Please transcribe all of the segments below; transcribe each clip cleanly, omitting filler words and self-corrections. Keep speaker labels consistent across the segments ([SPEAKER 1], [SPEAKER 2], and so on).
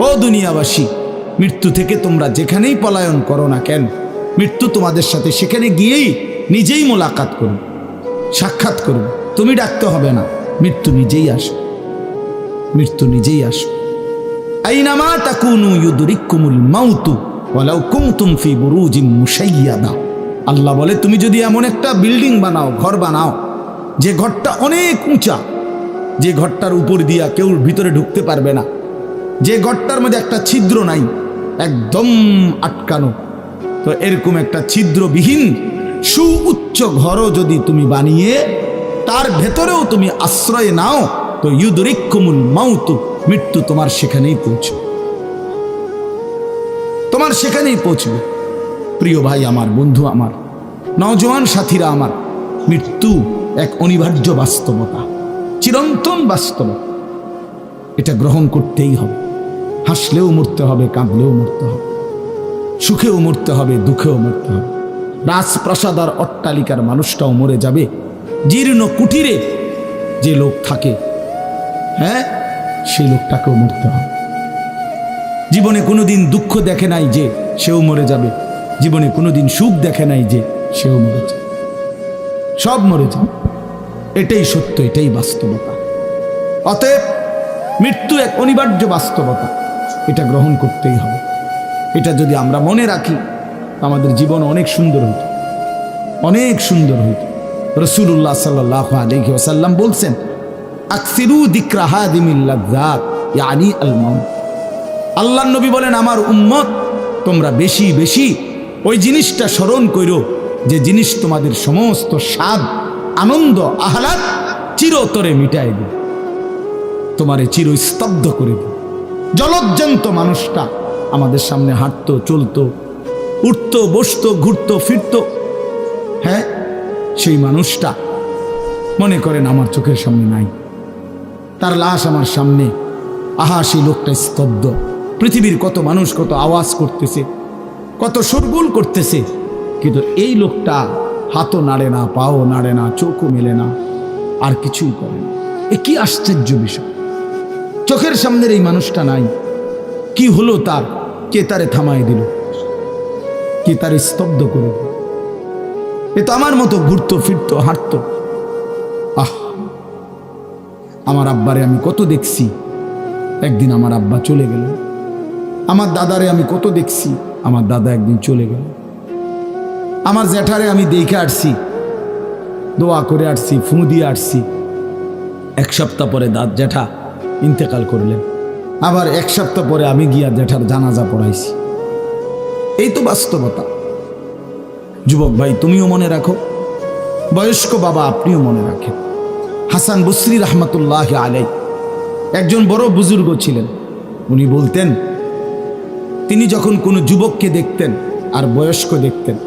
[SPEAKER 1] ও দুনিয়াবাসী, মৃত্যু থেকে তোমরা যেখানেই পলায়ন করো না কেন, মৃত্যু তোমাদের সাথে সেখানে গিয়েই নিজেই মোলাকাত করবে, সাক্ষাৎ করবে। তুমি ডাকতে হবে না, মৃত্যু নিজেই আসে, মৃত্যু নিজেই আসে। আইনামা তাকুনু ইউদরিকুমুল মাউতু ওয়ালাউ কুনতুম ফি বুরুজিম মুশাইয়াদা। আল্লাহ বলে, তুমি যদি এমন একটা বিল্ডিং বানাও, ঘর বানাও, যে ঘরটা অনেক উঁচা, যে ঘরটার উপর দিয়া কেউ ভিতরে ঢুকতে পারবে না, যে ঘরটার মধ্যে একটা ছিদ্র নাই, একদম আটকানো, তো এরকম একটা ছিদ্রবিহীন সুউচ্চ ঘরও যদি তুমি বানিয়ে তার ভেতরেও তুমি আশ্রয় নাও, তো ইউদরিকুমুল মাউতু, মৃত্যু তোমার সেখানেই পৌঁছবে, তোমার সেখানেই পৌঁছবে। প্রিয় ভাই আমার, বন্ধু আমার, নওজোয়ান সাথীরা আমার, মৃত্যু এক অনিবার্য বাস্তবতা, চিরন্তন বাস্তবতা। এটা গ্রহণ করতেই হবে। হাসলেও মরতে হবে, কাঁদলেও মরতে হবে, সুখেও মরতে হবে, দুঃখেও মরতে হবে। রাজপ্রাসাদ আর অট্টালিকার মানুষটাও মরে যাবে, জীর্ণ কুটিরে যে লোক থাকে, হ্যাঁ, সেই লোকটাকেও মরতে হবে। জীবনে কোনোদিন দুঃখ দেখে নাই যে সেও মরে যাবে, জীবনে কোনোদিন সুখ দেখে নাই যে সেও মরে যাবে, সব মরে যাবে। এটাই সত্য, এটাই বাস্তবতা। অতএব মৃত্যু এক অনিবার্য বাস্তবতা, এটা গ্রহণ করতেই হবে। এটা যদি আমরা মনে রাখি, আমাদের জীবন অনেক সুন্দর হইত, অনেক সুন্দর হইত। রাসূলুল্লাহ সাল্লাল্লাহু আলাইহি ওয়াসাল্লাম বলছেন, আকসিরু যিকরা হাদিমিল লাযযাত ইয়ানি আল মাউত। আল্লাহর নবী বলেন, আমার উম্মত, তোমরা বেশি বেশি ওই জিনিসটা স্মরণ করো যে জিনিস তোমাদের সমস্ত স্বাদ, আনন্দ, আহ্লাদ চিরতরে মিটাই দেবে, তোমারে চিরস্তব্ধ করে দেবে। জলজ্জান্ত মানুষটা আমাদের সামনে হাঁটতো, চলতো, উঠতো, বসতো, ঘুরতো, ফিরতো, হ্যাঁ, সেই মানুষটা মনে করেন আমার চোখের সামনে নাই, তার লাশ আমার সামনে, আহা সেই লোকটা স্তব্ধ। পৃথিবীর কত মানুষ কত আওয়াজ করতেছে, কত শোরগোল করতেছে, কিন্তু এই লোকটা হাতও নাড়ে না, পাও নাড়ে না, চোখও মেলে না, আর কিছুই করে না। এ কি আশ্চর্য বিষয়! চোখের সামনের এই মানুষটা নাই, কি হলো তার? কে তারে থামাই দিল? কে তারে স্তব্ধ করে দিল? এ তো আমার মতো ঘুরতো, ফিরতো, হাঁটতো। আহ, আমার আব্বারে আমি কত দেখছি, একদিন আমার আব্বা চলে গেল। আমার দাদারে আমি কত দেখছি, আমার দাদা একদিন চলে গেল। আমার জ্যাঠারে আমি দেখে আসছি, দোয়া করে আসছি, ফু দিয়ে আসছি। এক সপ্তাহ পরে জ্যাঠা ইন্তেকাল করলেন, আবার এক সপ্তাহ পরে আমি গিয়া জ্যাঠার জানাজা পড়াইছি। এই তো বাস্তবতা। যুবক ভাই, তুমিও মনে রাখো, বয়স্ক বাবা আপনিও মনে রাখেন। হাসান বসরি রহমতুল্লাহ আলাইহি একজন বড় বুজুর্গ ছিলেন। উনি বলতেন, তিনি যখন কোনো যুবককে দেখতেন আর বয়স্ক দেখতেন,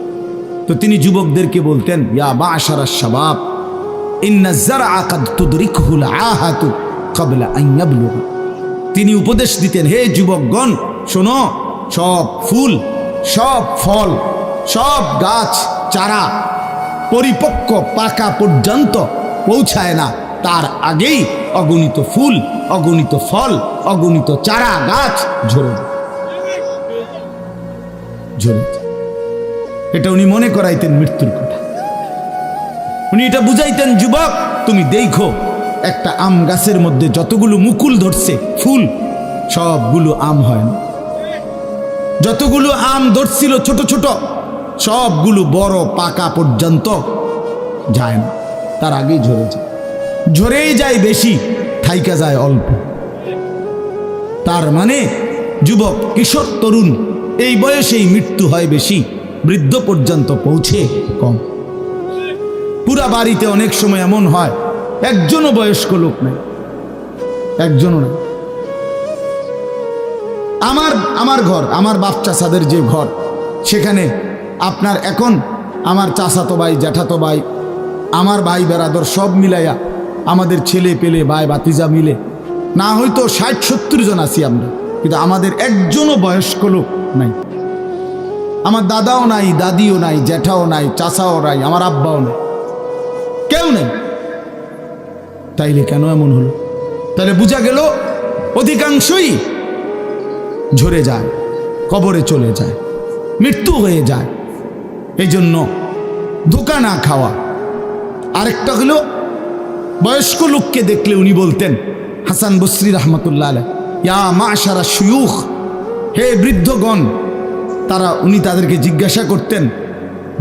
[SPEAKER 1] তো তিনি যুবকদেরকে বলতেন, ইয়া মা'শারাশ শাবাব ইন্না যারআ কাদ তুদরিকুহুল আহাতু ক্বাবলা আন ইয়াবলুগা। তিনি উপদেশ দিতেন, হে যুবকগণ শোনো, সব ফুল, সব ফল, সব গাছ চারা পরিপক্ক পাকা পর্যন্ত পৌঁছায় না, তার আগেই অগণিত ফুল, অগণিত ফল, অগণিত চারা গাছ ঝরে যায়। এটা উনি মনে করাইতেন মৃত্যুর কথা। উনি এটা বুঝাইতেন, যুবক তুমি দেখো, একটা আম গাছের মধ্যে যতগুলো মুকুল ধরছে ফুল, সবগুলো আম হয় না। যতগুলো আম ধরছিল ছোট ছোট, সবগুলো বড় পাকা পর্যন্ত যায় না, তার আগেই ঝরে যায়। ঝরেই যায় বেশি, থাইকা যায় অল্প। তার মানে যুবক, কিশোর, তরুণ এই বয়সেই মৃত্যু হয় বেশি, বৃদ্ধ পর্যন্ত পৌঁছে কম। পুরা বাড়িতে অনেক সময় এমন হয়, একজনও বয়স্ক লোক নাই, একজনও নাই। আমার ঘর, আমার বাপ চাচাদের যে ঘর, সেখানে আপনার এখন আমার চাচাতো ভাই, জ্যাঠাতো ভাই, আমার ভাই বেরাদর সব মিলাইয়া আমাদের ছেলে পেলে ভাই ভাতিজা মিলে না হয়তো 60-70 জন আছি আমরা, কিন্তু আমাদের একজনও বয়স্ক লোক নাই। আমার দাদাও নাই, দাদিও নাই, জ্যাঠাও নাই, চাচাও নাই, আমার আব্বাও নাই, কেউ নেই। তাইলে কেন এমন হলো? তাহলে বোঝা গেল অধিকাংশই ঝরে যায়, কবরে চলে যায়, মৃত্যু হয়ে যায়। এই জন্য ধোঁকা না খাওয়া। আরেকটা হলো, বয়স্ক লোককে দেখলে উনি বলতেন, হাসান বসরি রহমতুল্লাহ আলাইহ, ইয়া মাশারা শুয়ুখ, হে বৃদ্ধগণ। উনি তাদেরকে জিজ্ঞাসা করতেন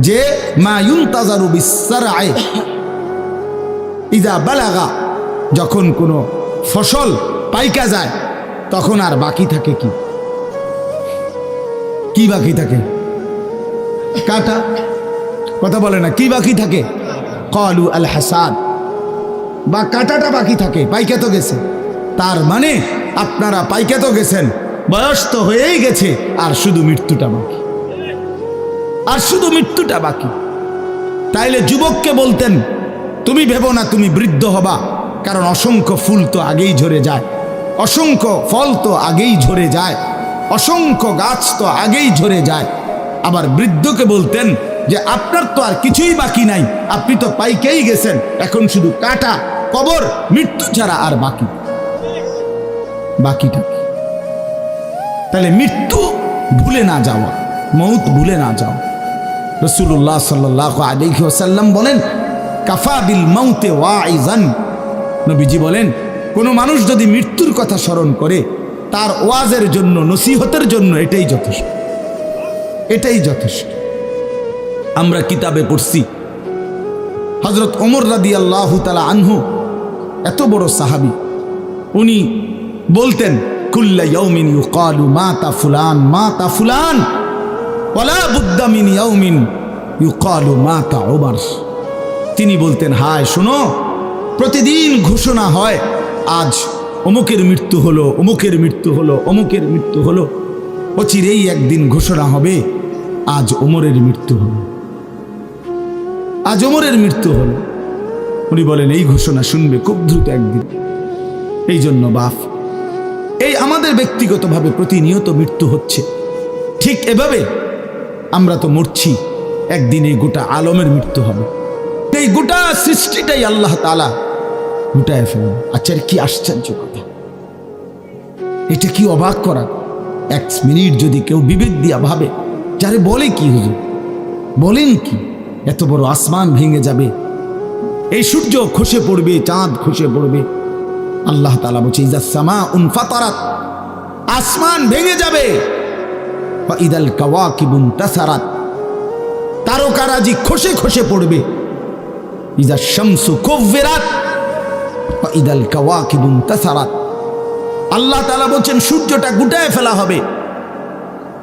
[SPEAKER 1] যে মা ইউনতাজারু বিসসারআই ইযা বালাগা, যখন কোনো ফসল পাইকা যায় তখন আর বাকি থাকে কি? কি বাকি থাকে? কাটা। কথা বলে না, কি বাকি থাকে? ক্বালু আল হাসাদ, বা কাটাটা বাকি থাকে, পাইকা তো গেছে। তার মানে আপনারা পাইকা তো গেছেন, বয়স তো হয়েই গেছে, আর শুধু মৃত্যুটা বাকি, আর শুধু মৃত্যুটা বাকি। তাইলে যুবককে বলতেন, তুমি ভেবো না তুমি বৃদ্ধ হবা, কারণ অসংখ্য ফুল তো আগেই ঝরে যায়, অসংখ্য ফল তো আগেই ঝরে যায়, অসংখ্য গাছ তো আগেই ঝরে যায়। আবার বৃদ্ধকে বলতেন যে আপনার তো আর কিছুই বাকি নাই, আপনি তো পাইকেই গেছেন, এখন শুধু কাটা, কবর, মৃত্যু ছাড়া আর বাকিটা কি? তাহলে মৃত্যু ভুলে না যাওয়া, মৌত ভুলে না যাওয়া। রাসূলুল্লাহ সাল্লাল্লাহু আলাইহি ওয়াসাল্লাম বলেন, কাফা বিল মাউতে ওয়াইজান। নবীজি বলেন, কোনো মানুষ যদি মৃত্যুর কথা স্মরণ করে, তার ওয়াজের জন্য, নসিহতের জন্য এটাই যথেষ্ট, এটাই যথেষ্ট। আমরা কিতাবে পড়ছি, হযরত ওমর রাদিয়াল্লাহু তাআলা আনহু, এত বড় সাহাবী, উনি বলতেন, কুল্লা ইয়াউমিন ইউকালু মাতা ফুলান মাতা ফুলান ওয়ালা বুদ্দা মিন ইয়াউমিন ইউকালু মাতা ওমর। তিনি বলতেন, হায় শোনো, প্রতিদিন ঘোষণা হয় আজ অমুকের মৃত্যু হলো, অমুকের মৃত্যু হলো, অমুকের মৃত্যু হলো। অচিরেই একদিন ঘোষণা হবে আজ ওমরের মৃত্যু হলো, আজ ওমরের মৃত্যু হলো। উনি বলেন, এই ঘোষণা শুনবে খুব দ্রুত একদিন। এই জন্য বাপ, এই আমাদের ব্যক্তিগতভাবে প্রতিনিয়ত মৃত্যু হচ্ছে, ঠিক এভাবে আমরা তো মরছি, একদিন এই গোটা আলমের মৃত্যু হবে। এই গোটা সৃষ্টিটাই আল্লাহ তাআলা গুটায় ফেলেন। আচ্ছা, কি আশ্চর্য কথা, এটা কি অবাক করা। এক মিনিট যদি কেউ বিবেক দিয়া ভাবে, যারে বলে কি হুজুর, বলেন কি, এত বড় আসমান ভেঙে যাবে, এই সূর্য খসে পড়বে, চাঁদ খসে পড়বে। আল্লাহ তাআলা বলছে, ইযা সামাউন ফাতারাত, আসমান ভেঙে যাবে, ওয়া ইদাল কাওয়াকিবুন তাসারাত, তারকারাজি খসে খসে পড়বে, ইযা শামসু কুব্বিরাত ওয়া ইদাল কাওয়াকিবুন তাসারাত। আল্লাহ তাআলা বলছেন, সূর্যটা গুটায় ফেলা হবে,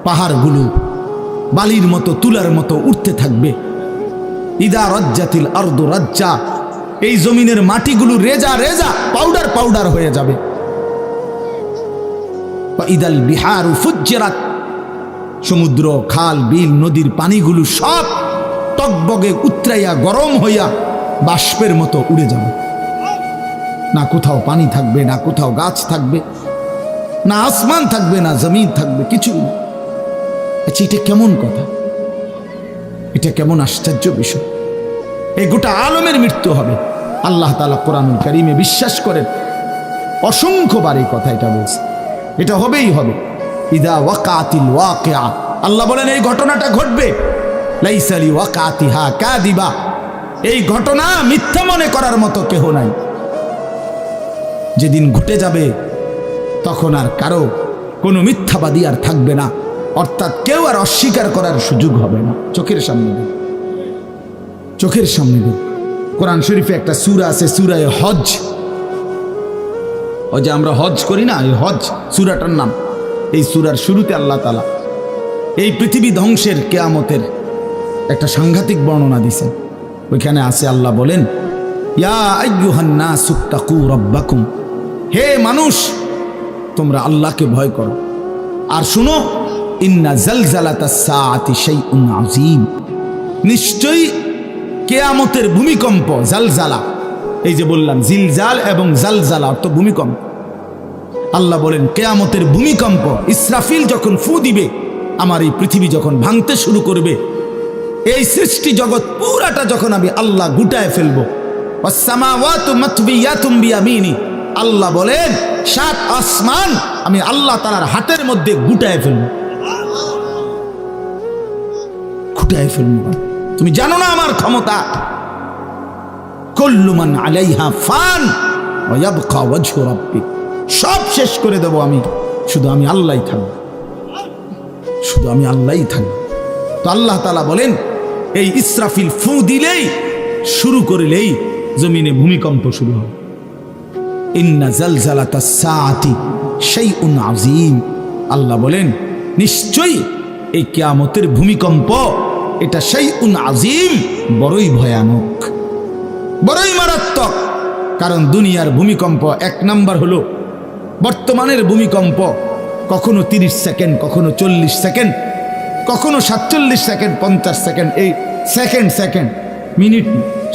[SPEAKER 1] পাহাড়গুলো বালির মতো, তুলার মতো উঠতে থাকবে। ইদা রাজ্জাতিল আরদু রাজ্জা, এই জমিনের মাটিগুলো রেজা রেজা, পাউডার পাউডার হয়ে যাবে। ওয়া ইদাল বিহারু ফুজ্জিরাত, সমুদ্র, খাল, বিল, নদীর পানিগুলো সব টকবগে উতরাইয়া গরম হইয়া বাষ্পের মতো উড়ে যাবে। না কোথাও পানি থাকবে, না কোথাও গাছ থাকবে, না আসমান থাকবে, না জমিন থাকবে, কিছু না। আচ্ছা, এটা কেমন কথা, এটা কেমন আশ্চর্য বিষয়। এই গোটা আলমের মৃত্যু হবে। আল্লাহ তাআলা কোরআনুল কারীমে বিশ্বাস করেন, অসংখ্যবার এই কথা এটা বলছে, এটা হবেই হবে। ইদা ওয়াকাতিল ওয়াকিআ, আল্লাহ বলেন এই ঘটনাটা ঘটবে। লাইসা লি ওয়াকাতিহা কাযিবা, এই ঘটনা মিথ্যা মনে করার মতো কেহ নাই। যেদিন ঘটে যাবে তখন আর কারো কোনো মিথ্যাবাদী আর থাকবে না, অর্থাৎ কেউ আর অস্বীকার করার সুযোগ হবে না। চোখের সামনে দিন, চোখের সামনে দিন। কোরআন শরীফে একটা সূরা আছে, সূরা হজ। ওই যে আমরা হজ করি না, এই হজ সূরাটার নাম। এই সূরার শুরুতে আল্লাহ তাআলা এই পৃথিবী ধ্বংসের, কিয়ামতের একটা সাংঘাতিক বর্ণনা দিয়েছেন। ওইখানে আছে, আল্লাহ বলেন, ইয়া আইয়ুহান নাসু তাকু রাব্বাকুম, হে মানুষ তোমরা আল্লাহকে ভয় করো। আর শুনো, ইন্না জালজালাতাস সাআতি শাইউন আযীম, নিশ্চয়ই কিয়ামতের ভূমিকম্প, জালজালা, এই যে বললাম জিলজাল এবং জালজালা অর্থ ভূমিকম্প। আল্লাহ বলেন কিয়ামতের ভূমিকম্প, ইসরাফিল যখন ফু দিবে, আমার এই পৃথিবী যখন ভাঙতে শুরু করবে, এই সৃষ্টি জগৎ পুরাটা যখন আমি আল্লাহ গুটায় ফেলবো, ওয়াস সামাওয়াতু মাতবিয়াতুম বিয়ামিনি, আল্লাহ বলেন 7 আসমান আমি আল্লাহ তাআলার হাতের মধ্যে গুটায় ফেলবো, গুটায় ফেলবো। তুমি জানো না আমার ক্ষমতা। কুল্লু মান আলাইহা ফান ওয়া ইয়াবকা ওয়াজহু রাব্বিক, সব শেষ করে দেব আমি, শুধু আমি আল্লাহই থাকব, শুধু আমি আল্লাহই থাকব। তো আল্লাহ তাআলা বলেন এই ইসরাফিল ফু দিলেই, শুরু করলেই জমিনে ভূমিকম্প শুরু হবে। ইন্না জালজালাতাস সাআতি শাইউন আযীম, আল্লাহ বলেন নিশ্চয়ই এই কিয়ামতের ভূমিকম্প এটা শাইউন আযীম, বড়ই ভয়ানক, বড়ই মারাত্মক। কারণ দুনিয়ার ভূমিকম্প 1 নাম্বার হলো বর্তমানের ভূমিকম্প কখনো 30 সেকেন্ড, কখনো 40 সেকেন্ড, কখনো 47 সেকেন্ড, 50 সেকেন্ড, এই সেকেন্ড সেকেন্ড মিনিট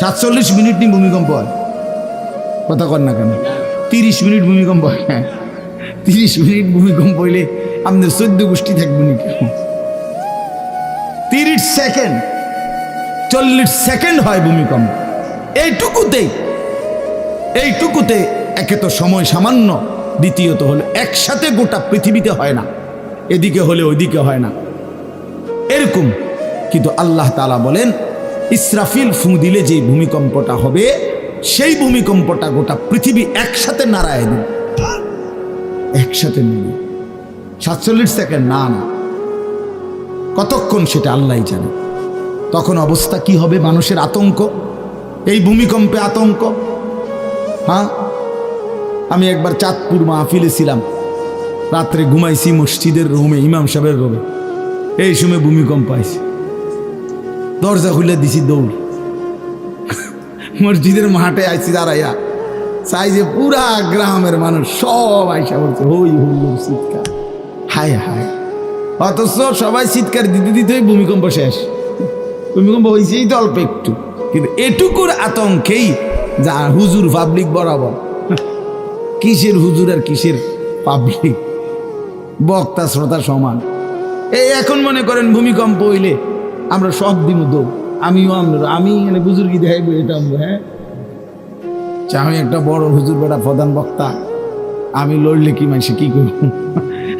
[SPEAKER 1] 47 মিনিট নি ভূমিকম্প হয়। কথা কর না কেন? 30 মিনিট ভূমিকম্প হয়। 30 মিনিট ভূমিকম্প হইলে আমাদের 14 গোষ্ঠী থাকবে নাকি? 30 সেকেন্ড 40 সেকেন্ড হয় ভূমিকম্প। এইটুকুতে একে তো সময় সামান্য, দ্বিতীয়ত হলো একসাথে গোটা পৃথিবীতে হয় না, এদিকে হলে ওইদিকে হয় না এরকম। কিন্তু আল্লাহ তাআলা বলেন ইসরাফিল ফু দিলে যে ভূমিকম্পটা হবে, সেই ভূমিকম্পটা গোটা পৃথিবী একসাথে নাড়ায় দেবে, একসাথে নেবে। 47 সেকেন্ড না, কতক্ষণ সেটা আল্লাহই জানে। তখন অবস্থা কি হবে? মানুষের আতঙ্ক, এই ভূমিকম্পে আতঙ্ক। হ্যাঁ, আমি একবার চাঁদপুর মাহফিলে ছিলাম, রাত্রে ঘুমাইছি মসজিদের রুমে, ইমাম সাহেবের রুমে। এই সময় ভূমিকম্প আইছে, দরজা খুলে দিছি দৌড়, মসজিদের মাঠে আইছি দাঁড়াইয়া, চাই যে পুরা গ্রামের মানুষ সব আইসা বলছে হই হুল্লোড় চিৎকার, হায় হায়। অথচ সবাই চিৎকার দিতে দিতে ভূমিকম্প শেষ। ভূমিকম্প হয়েছেই তো অল্প একটু, কিন্তু এটুকুর আতঙ্কেই যা হুজুর পাবলিক বরাবর। কিসের হুজুর আর কিসের পাবলিক, বক্তা শ্রোতা সমান। এই এখন মনে করেন ভূমিকম্প হইলে আমরা সব দিন দৌড়, আমিও আমি এখানে বুজুর্গি দেখাইব এটা আমরা। হ্যাঁ, আমি একটা বড় হুজুর বেটা প্রধান বক্তা, আমি লড়লে কি মানুষ কি করব?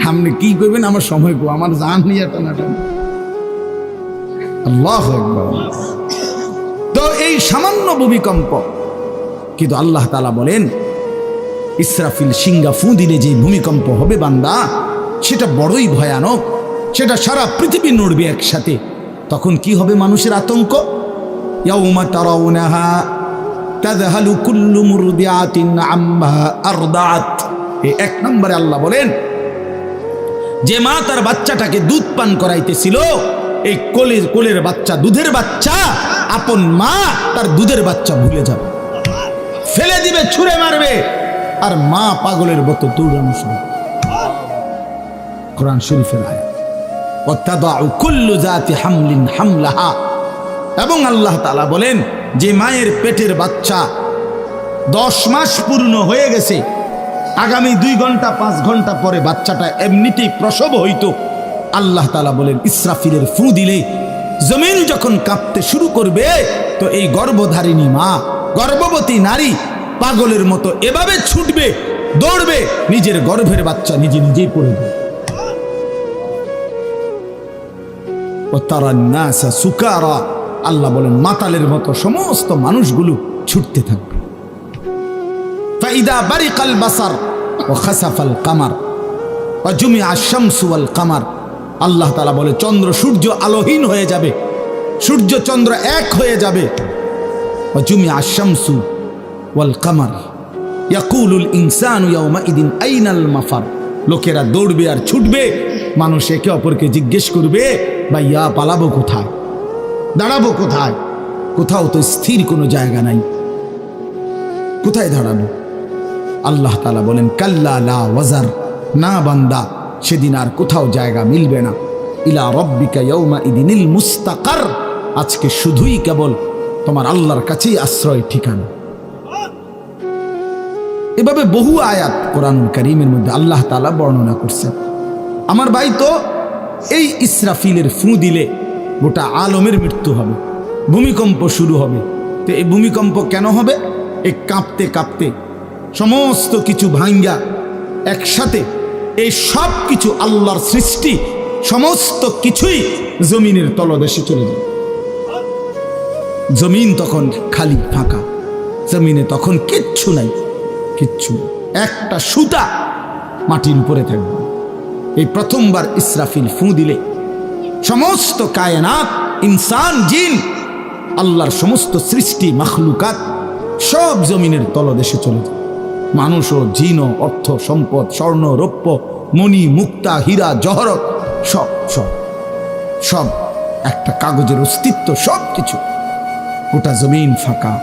[SPEAKER 1] আপনি কি করবেন? আমার সময় কো, আমার জান নিয়ে টানাটানি। আল্লাহু আকবার। তো এই সামান্য ভূমিকম্প, কিন্তু আল্লাহ তাআলা বলেন ইসরাফিল সিংহা ফু দিলে যে ভূমিকম্প হবে বান্দা, সেটা বড়ই ভয়ানক, সেটা সারা পৃথিবী নড়বে একসাথে। তখন কি হবে? মানুষের আতঙ্ক। ইয়াউমা তারাউনাহা তাযহালু কুল্লু মুরদিআতিন আম্মা আরদাআত। এই 1 নম্বরে আল্লাহ বলেন যে মা তার বাচ্চাটাকে দুধ পান করাইতেছিল, এই কোলের বাচ্চা, দুধের বাচ্চা, আপন মা তার দুধের বাচ্চা ভুলে যাবে, ফেলে দিবে, ছুঁড়ে মারবে, আর মা পাগলের মতো দৌড়ানো শুরু। কোরআন শরীফের আয়াত। ওয়াতাদাউ কুল্লু যাতি হামলিন হামলাহা। এবং আল্লাহ তাআলা বলেন যে মায়ের পেটের বাচ্চা 10 মাস পূর্ণ হয়ে গেছে, আগামী 2 ঘন্টা 5 ঘন্টা পরে বাচ্চাটা এমনিতেই প্রসব হইতো। আল্লাহ তাআলা বলেন ইসরাফিলের ফু দিলে জমিন যখন কাঁপতে শুরু করবে, তো এই গর্ভধারিণী মা, গর্ভবতী নারী পাগলের মতো এভাবে ছুটবে, দৌড়বে, নিজের গর্ভের বাচ্চা নিজে নিজেই পড়ে যাবে। ও তারান নাসা সুকারা, আল্লাহ বলেন মাতালের মতো সমস্ত মানুষগুলো ছুটতে থাকবে। ফাইদা বারিকাল বাসার ওয়া খাসাফাল কামার ওয়া জুমিআ আশ-শামসু ওয়াল কামার। আল্লাহ তাআলা বলে চন্দ্র সূর্য আলোহীন হয়ে যাবে, সূর্য চন্দ্র এক হয়ে যাবে। ওয়া জুমিআ আশ-শামসু ওয়াল কামার ইয়াকুলুল ইনসানু ইয়াওমাইদিন আইনাল মাফার। লোকেরা দৌড়বে আর ছুটবে, মানুষ একে অপরকে জিজ্ঞেস করবে ভাইয়া পালাবো কোথায়, দাঁড়াবো কোথায়? কোথাও তো স্থির কোনো জায়গা নাই, কোথায় দাঁড়াবো? আল্লাহ তাআলা বলেন কাল্লা লা ওয়াজার, না বান্দা, সেদিন আর কোথাও জায়গা মিলবে না। ইলা রাব্বিকা ইয়াওমাইদিনিল মুস্তাকার, আজকে শুধুই কেবল তোমার আল্লাহর কাছেই আশ্রয় ঠিকানা। এভাবে বহু আয়াত কোরআনুল কারীমের মধ্যে আল্লাহ তাআলা বর্ণনা করছেন। আমার ভাই, তো এই ইসরাফিলের ফু দিলে গোটা আলমের মৃত্যু হবে, ভূমিকম্প শুরু হবে। তো এই ভূমিকম্প কেন হবে? এই কাঁপতে কাঁপতে সমস্ত কিছু ভাঙ্গা একসাথে এই সব কিছু আল্লাহর সৃষ্টি সমস্ত কিছুই জমিনের তলদেশে চলে যায়। জমিন তখন খালি ফাঁকা, জমিনে তখন কিচ্ছু নাই, কিচ্ছু একটা সুতা মাটির উপরে থাকবে। এই প্রথমবার ইসরাফিল ফু দিলে সমস্ত কায়নাত, ইনসান, জিন, আল্লাহর সমস্ত সৃষ্টি মাখলুকাত সব জমিনের তলদেশে চলে যায়। মানুষ ও জিন ও অর্থ সম্পদ, স্বর্ণ রৌপ্য, মণি মুক্তা, হীরা জহরত সব সব সব একটা কাগজের অস্তিত্ব, সব কিছু গোটা জমিন ফাঁকা।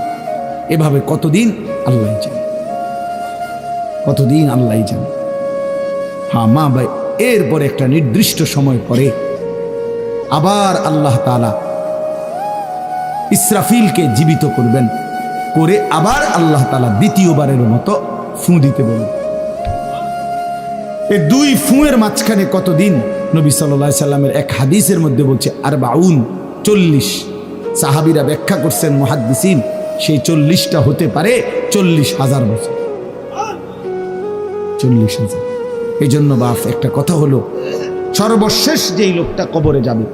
[SPEAKER 1] এভাবে কতদিন আল্লাহ জানে, কতদিন আল্লাহ জানে। হ্যাঁ মা ভাই, এরপরে একটা নির্দিষ্ট সময় পরে আবার আল্লাহ তাআলা ইসরাফিলকে জীবিত করবেন, করে আবার আল্লাহ তাআলা দ্বিতীয়বারের মতো ফু দিতে বলবেন। এই দুই ফুঁয়ের মাঝখানে কতদিন? নবী সাল্লাল্লাহু আলাইহি সাল্লামের এক হাদিসের মধ্যে বলছে 40 সাহাবীরা ব্যাখ্যা করছেন মুহাদ্দিসিন, সেই 40টা হতে পারে 40,000 বছর। 40,000। এই জন্য বাপ একটা কথা হলো, সর্বশেষ যেই লোকটা কবরে যাবে,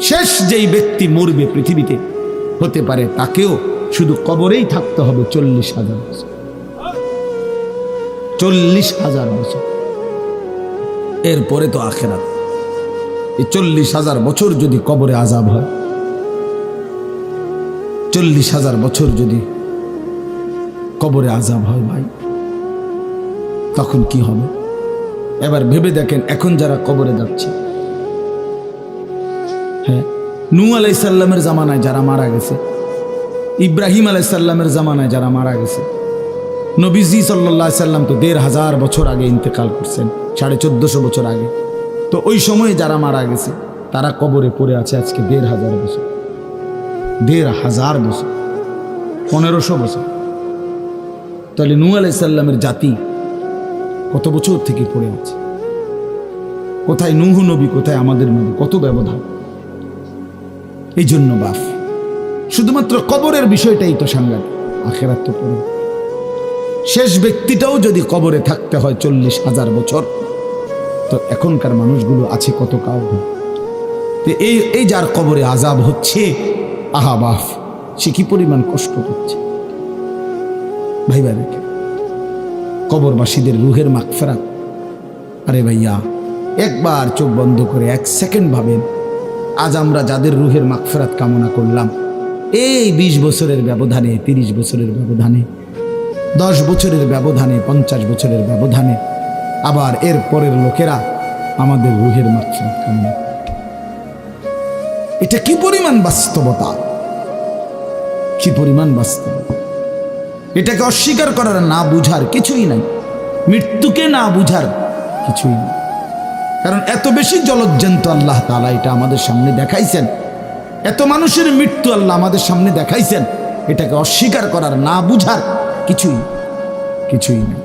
[SPEAKER 1] শেষ যেই ব্যক্তি মরবে পৃথিবীতে, হতে পারে তাকেও শুধু কবরেই থাকতে হবে 40,000 বছর। 40,000 বছর, এরপরে তো আখিরাত। এই 40,000 বছর যদি কবরে আযাব হয়, 40,000 বছর যদি কবরে আযাব হয় ভাই, তখন কি হবে? এবার ভেবে দেখেন, এখন যারা কবরে যাচ্ছে, হ্যাঁ, নূহ আলাইহিস সালামের জামানায় যারা মারা গেছে, ইব্রাহিম আলাইহিস সালামের জামানায় যারা মারা গেছে, নবীজি সাল্লাল্লাহু আলাইহি সাল্লাম তো 1,500 বছর আগে ইন্তেকাল করছেন, 1450 বছর আগে। তো ওই সময়ে যারা মারা গেছে তারা কবরে পড়ে আছে আজকে 1,500 বছর, 1,500 বছর, 1500 বছর। তাহলে নূহ আলাইহিস সালামের জাতি কত বছর থেকে পড়ে আছে? কোথায় নূহ নবী, কোথায় আমাদের নবী? কত ব্যবধান! এই জন্য বাপ, শুধুমাত্র কবরের বিষয়টাই তো সাংঘাতিক, আখিরাত তো পড়ে। শেষ ব্যক্তিটাও যদি কবরে থাকতে হয় 40,000 বছর, তো এখনকার মানুষগুলো আছে কত কাউ। এই যার কবরে আযাব হচ্ছে, আহা বাপ, সে কি পরিমাণ কষ্ট পাচ্ছে ভাই ভাই। কবরবাসীদের রুহের মাগফিরাত, আরে ভাইয়া একবার চোখ বন্ধ করে 1 সেকেন্ড ভাবেন, আজ আমরা যাদের রুহের মাগফিরাত কামনা করলাম, এই 20 বছরের ব্যবধানে, 30 বছরের ব্যবধানে, 10 বছরের ব্যবধানে, 50 বছরের ব্যবধানে আবার এর পরের লোকেরা আমাদের রুহের মাগফিরাত কামনা। এটা কি পরিমাণ বাস্তবতা, কি পরিমাণ বাস্তবতা! এটাকে অস্বীকার করার, না বুঝার কিছুই নাই, মৃত্যুকে না বুঝার কিছুই নেই। কারণ এত বেশি জলজ্জান্ত আল্লাহ তাআলা এটা আমাদের সামনে দেখাইছেন, এত মানুষের মৃত্যু আল্লাহ আমাদের সামনে দেখাইছেন, এটাকে অস্বীকার করার, না বুঝার কিছুই কিছুই নেই।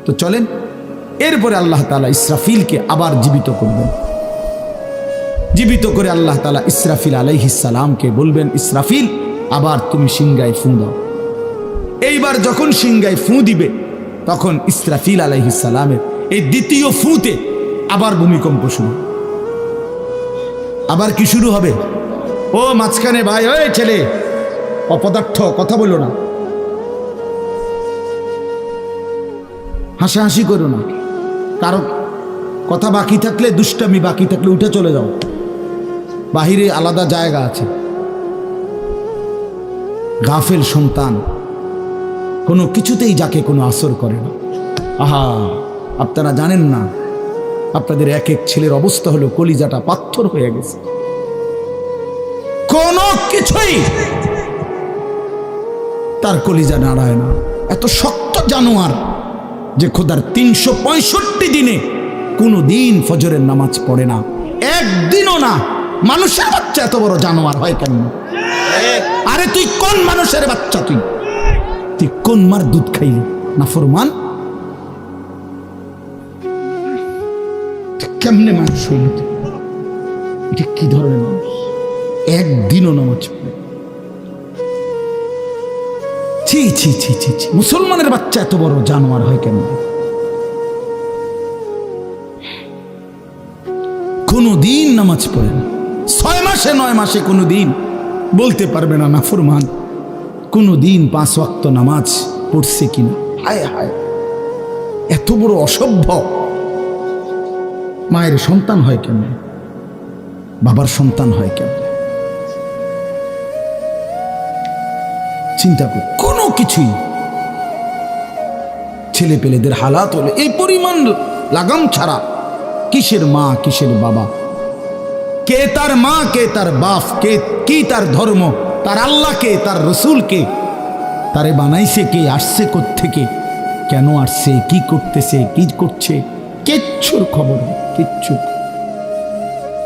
[SPEAKER 1] তো চলেন, এরপরে আল্লাহ তাআলা ইসরাফিলকে আবার জীবিত করবেন। জীবিত করে আল্লাহ তাআলা ইসরাফিল আলাইহিস সালামকে বলবেন, ইসরাফিল আবার তুমি সিংহায় ফু দাও। এইবার যখন সিংহায় ফু দিবে, তখন ইসরাফিল আলাইহিস সালামের এই দ্বিতীয় ফুতে আবার ভূমিকম্প শুরু। আবার কি শুরু হবে? ও মাঝখানে ভাই, ওই ছেলে অপদার্থ, কথা বলো না, হাসাহাসি করো না, কারো কথা বাকি থাকলে, দুষ্টামি বাকি থাকলে উঠে চলে যাও, বাহিরে আলাদা জায়গা আছে। গাফেল সন্তান কোনো কিছুতেই যাকে কোনো আসর করে না। আহা, আপনারা জানেন না, আপনাদের এক এক ছেলের অবস্থা হলো কলিজাটা পাথর হয়ে গেছে, কোনো কিছুই তার কলিজা নাড়ায় না। এত শক্ত জানোয়ার যে খোদার 365 দিনে কোনো দিন ফজরের নামাজ পড়ে না, একদিনও না। মানুষের বাচ্চা এত বড় জানোয়ার হয় কেন? আরে তুই কোন মানুষের বাচ্চা? তুই কোন মার দুধ খাইলি? না ফরমান, কেমনে মানুষ হইল? এটা কি ধরনের মানুষ? একদিনও নামাজ পড়ে। ছি ছি ছি ছি ছি, মুসলমানের বাচ্চা এত বড় জানোয়ার হয় কেন? কোনদিন নামাজ পড়ে না, 6 মাসে 9 মাসে কোনদিন বলতে পারবে না নাফরমান। কোনদিন 5 ওয়াক্ত নামাজ পড়ছে কিনা। হায় হায়, এত বড় অসভ্য। মায়ের সন্তান হয় কেন? বাবার সন্তান হয় কেন? চিন্তা কর। কোনো কিছুই ছেলে পেলেদের হালাত হলে এই পরিমাণ লাগাম ছাড়া কিসের মা কিসের বাবা, কে তার মা কে তার বাপ, কে কি তার ধর্ম, তার আল্লাহ কে, তার রসুল কে, তারে বানাইছে কে, আসছে কোত্থেকে, কেন আসছে, কি করতেছে, কি করছে, কিচ্ছুর খবর,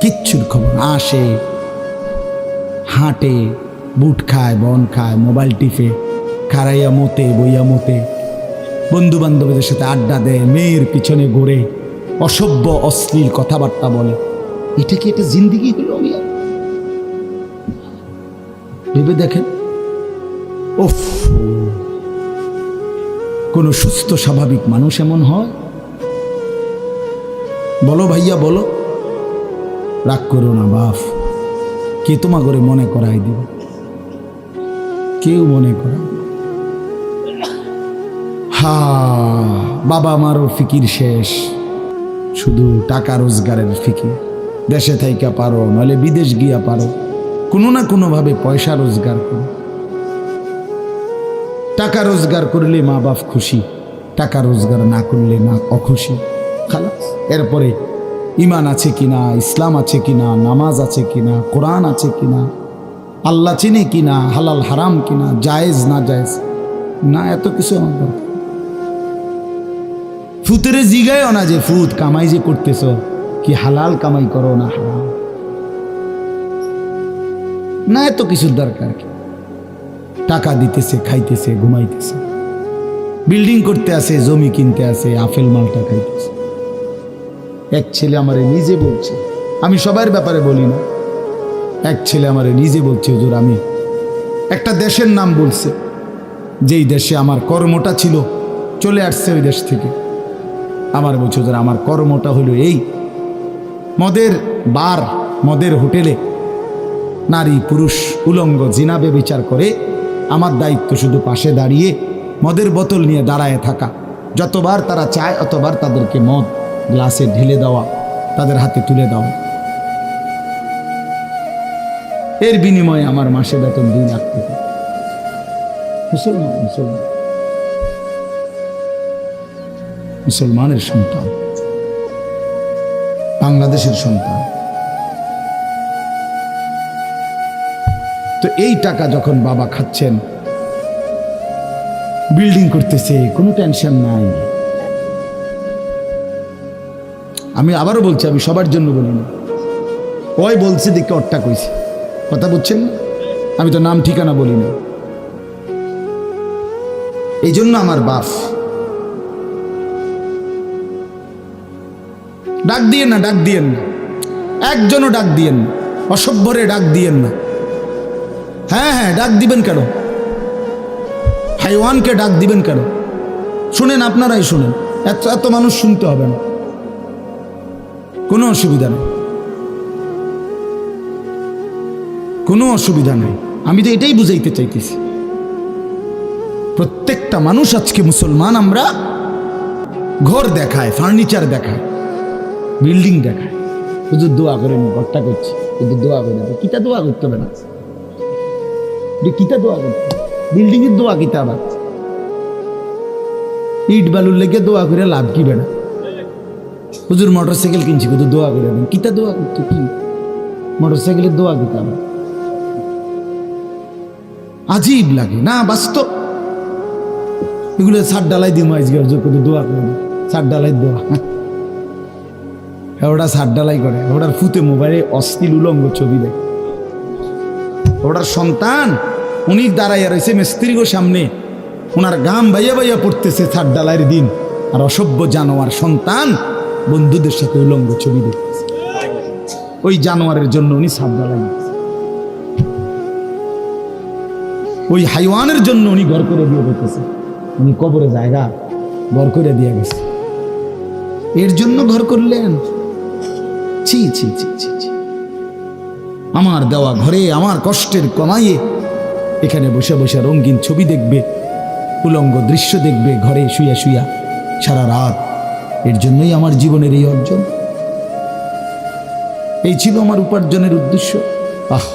[SPEAKER 1] কিচ্ছুর খবর। আসে, হাঁটে, বুট খায়, বন খায়, মোবাইল টিপে, খারাইয়া মতে, বইয়া মতে, বন্ধু বান্ধবদের সাথে আড্ডা দেয়, মেয়ের পিছনে ঘুরে, অসভ্য অশ্লীল কথাবার্তা বলে। এটা কি একটা জিন্দিগি হলো? ভেবে দেখেন। উফ, কোন সুস্থ স্বাভাবিক মানুষ এমন হয়? বলো ভাইয়া বলো। রাগ করো না বাপ, কে তোমা করে মনে করাই দিবে? কেউ মনে করাই। হা, বাবা আমারও ফিকির শেষ, শুধু টাকা রোজগারের ফিকির। দেশে থাইকা পারো, নইলে বিদেশ গিয়া পারো, কোনো না কোনো ভাবে পয়সা রোজগার করো। টাকা রোজগার করলে মা বাপ খুশি, টাকা রোজগার না করলে না অখুশি। খালাস। এরপরে ইমান আছে কিনা, ইসলাম আছে কিনা, নামাজ আছে কিনা, কোরআন আছে কিনা, আল্লাহ চিনে কিনা, হালাল হারাম কিনা, জায়েজ না জায়েজ না, এত কিছু আমার দরকার। ফুতের জিগায়ও না যে ফুত কামাই যে করতেছ, কি হালাল কামাই করো না হারাম, না এত কিছুর দরকার কি? টাকা দিতেছে, খাইতেছে, ঘুমাইতেছে, বিল্ডিং করতে আসে, জমি কিনতে আসে, আপেল মালটা খাইতেছে। এক ছেলে আমারে নিজে বলছে, আমি সবার ব্যাপারে বলি না, এক ছেলে আমারে নিজে বলছে, হুজুর আমি একটা দেশের নাম বলছে, যেই দেশে আমার কর্মটা ছিল, চলে আসছে ওই দেশ থেকে। আমার বলছে, হুজুর আমার কর্মটা হলো এই, মদের বার, মদের হোটেলে নারী পুরুষ উলঙ্গ জিনাবে বিচার করে, আমার দায়িত্ব শুধু পাশে দাঁড়িয়ে মদের বোতল নিয়ে দাঁড়ায় থাকা, যতবার তারা চায় অতবার তাদেরকে মদ গ্লাসে ঢেলে দেওয়া, তাদের হাতে তুলে দেওয়া। এর বিনিময়ে আমার মাসে বেতন 2 লাখ টাকা। মুসলমান, মুসলমান, মুসলমানের সন্তান, বাংলাদেশের সন্তান। তো এই টাকা যখন বাবা খাচ্ছেন, বিল্ডিং করতেছে, কোনো টেনশন নাই। আমি আবারও বলছি, আমি সবার জন্য বলি না, ওই বলছে দেখে ওরটা কইছে, কথা বুঝছেন না? আমি তো নাম ঠিকানা বলি না। এই জন্য আমার বাপ, ডাক দিয়েন না, ডাক দিয়েন না, একজনও ডাক দিয়েন না, অসভ্যরে ডাক দিয়েন না। হ্যাঁ হ্যাঁ, ডাক দিবেন কেন? হাইওয়ানকে ডাক দিবেন কেন? শুনেন, আপনারাই শুনেন, এত এত মানুষ শুনতে হবে না, কোনো অসুবিধা নেই, কোনো অসুবিধা নেই। আমি তো এটাই বুঝাইতে চাইতেছি, প্রত্যেকটা মানুষ আজকে মুসলমান, আমরা ঘর দেখায়, ফার্নিচার দেখায়, বিল্ডিং দেখায়, শুধু দোয়া করে ঘরটা করছি, শুধু দোয়া করে। কিতা দোয়া করতে হবে না, কিতা দোয়া করতে, বিল্ডিং এর দোয়া কিতা, আবার ইট বালুর লেগে দোয়া করে লাভ কি বেড়া? হুজুর মোটরসাইকেল কিনছি, শুধু দোয়া করে দেন, কিতা দোয়া করতে, কি মোটরসাইকেলের দোয়া কিতা? আবার আজীব লাগে না? বাস্তব এগুলো ছাদ ডালাই দিই, মাইজ শুধু দোয়া করে, ছাদ ডালাই দোয়া। ওটা ছাদ ডালাই করে, ওটার ফুতে মোবাইলে অশ্লীল উলঙ্গ ছবি দেয়। ওটার সন্তান উনি দাঁড়াইয়া রয়েছে মিস্ত্রিগো সামনে, ওনার গাম বাইয়া বাইয়া পড়তেছে ছাদ ডালাইয়ের দিন, আর অসভ্য জানোয়ার সন্তান বন্ধুদের সাথে উলঙ্গ ছবি দেখতেছে। ওই জানোয়ারের জন্য উনি ছাদ ডালাই। ওই হাইওয়ানের জন্য উনি ঘর করে দিয়ে গেছে, উনি কবরে জায়গা ঘর করে দিয়ে গেছে, এর জন্য ঘর করলেন। ছি ছি ছি ছি ছি। আমার দেওয়া ঘরে আমার কষ্টের কমাইয়ে এখানে বসে বসে রঙিন ছবি দেখবে, উলঙ্গ দৃশ্য দেখবে ঘরে শুয়া শুয়া সারা রাত। এর জন্যই আমার জীবনের এই অর্জন, এই ছিল আমার উপার্জনের উদ্দেশ্য। আহ,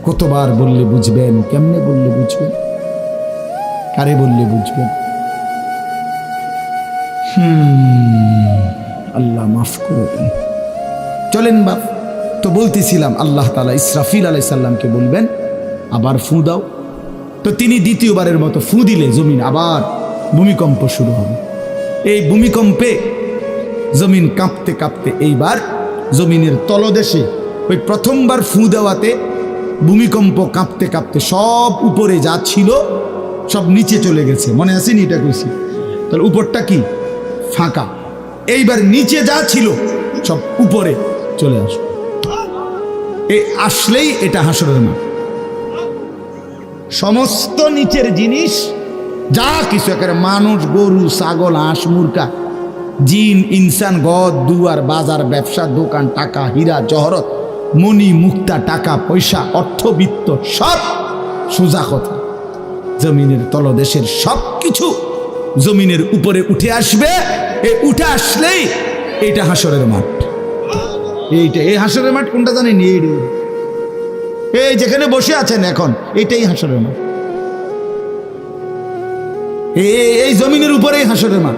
[SPEAKER 1] কতবার বললে বুঝবেন, কেমনে বললে বুঝবেন, কারে বললে বুঝবেন? আল্লাহ মাফ করে দেন। চলেন বাপ, তো বলতেছিলাম আল্লাহ তাআলা ইসরাফিল আলাইহিস সালামকে বলবেন আবার ফু দাও। তো তিনি দ্বিতীয়বারের মতো ফু দিলে জমিন আবার ভূমিকম্প শুরু হবে। এই ভূমিকম্পে জমিন কাঁপতে কাঁপতে এইবার জমিনের তলদেশে ওই প্রথমবার ফু দেওয়াতে ভূমিকম্প কাঁপতে কাঁপতে সব উপরে যা ছিল সব নিচে চলে গেছে। মনে আসেনি এটা কইছি? তাহলে উপরটা কি? ফাঁকা। এইবার নিচে যা ছিল সব উপরে চলে আসবে। এই আসলেই এটা হাসরের মাঠ। সমস্ত নিচের জিনিস যা কিছু, একেবারে মানুষ, গরু, ছাগল, হাঁস, মুরগা, জিন, ইনসান, গদ, দুয়ার, বাজার, ব্যবসা, দোকান, টাকা, হীরা, জহরত, মণি, মুক্তা, টাকা পয়সা, অর্থবিত্ত, সব সোজা কথা জমিনের তলদেশের সব কিছু জমিনের উপরে উঠে আসবে। উঠে আসলেই এটা হাসরের মাঠ। এইটা, এই হাসরের মাঠ কোনটা জানেন? এই যেখানে বসে আছেন এখন, এটাই হাসরের মাঠ। এই জমিনের উপরেই হাসরের মাঠ।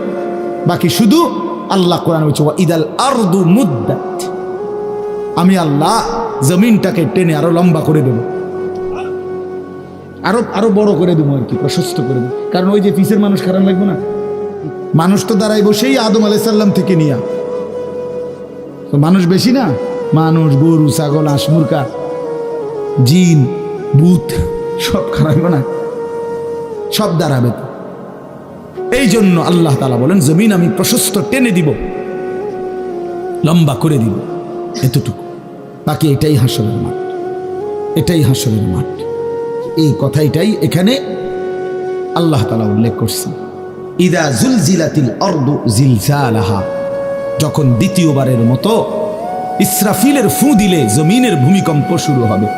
[SPEAKER 1] বাকি শুধু আল্লাহ কোরআন বলছে ইদাল আরদু মুদ্দাত, আমি আল্লাহ জমিনটাকে টেনে আরো লম্বা করে দেব, আরো বড় করে দেবো আর কি, প্রশস্ত করে দেবো। কারণ ওই যে পিসের মানুষ খারাপ লাগবে না? মানুষ তো দাঁড়াই বসেই আদম আলাইহিস সালাম থেকে নিয়া, তো মানুষ বেশি না? মানুষ, গরু, ছাগল, হাঁস, মুরগা, জিন, ভূত সব খারাপ না? সব দাঁড়াবে তো। এই জন্য আল্লাহ তাআলা বলেন জমিন আমি প্রশস্ত টেনে দিব, লম্বা করে দিব, এতটুকু। বাকি এটাই হাসরের মাঠ, এটাই হাসরের মাঠ। এই কথাটাই এখানে আল্লাহ তাআলা উল্লেখ করছেন। ইদা জুলজিলাতিল আরদু জিলজালাহা, যখন দ্বিতীয়বারের মতো ইসরাফিলের ফু দিলে জমিনের ভূমিকম্প শুরু হবে।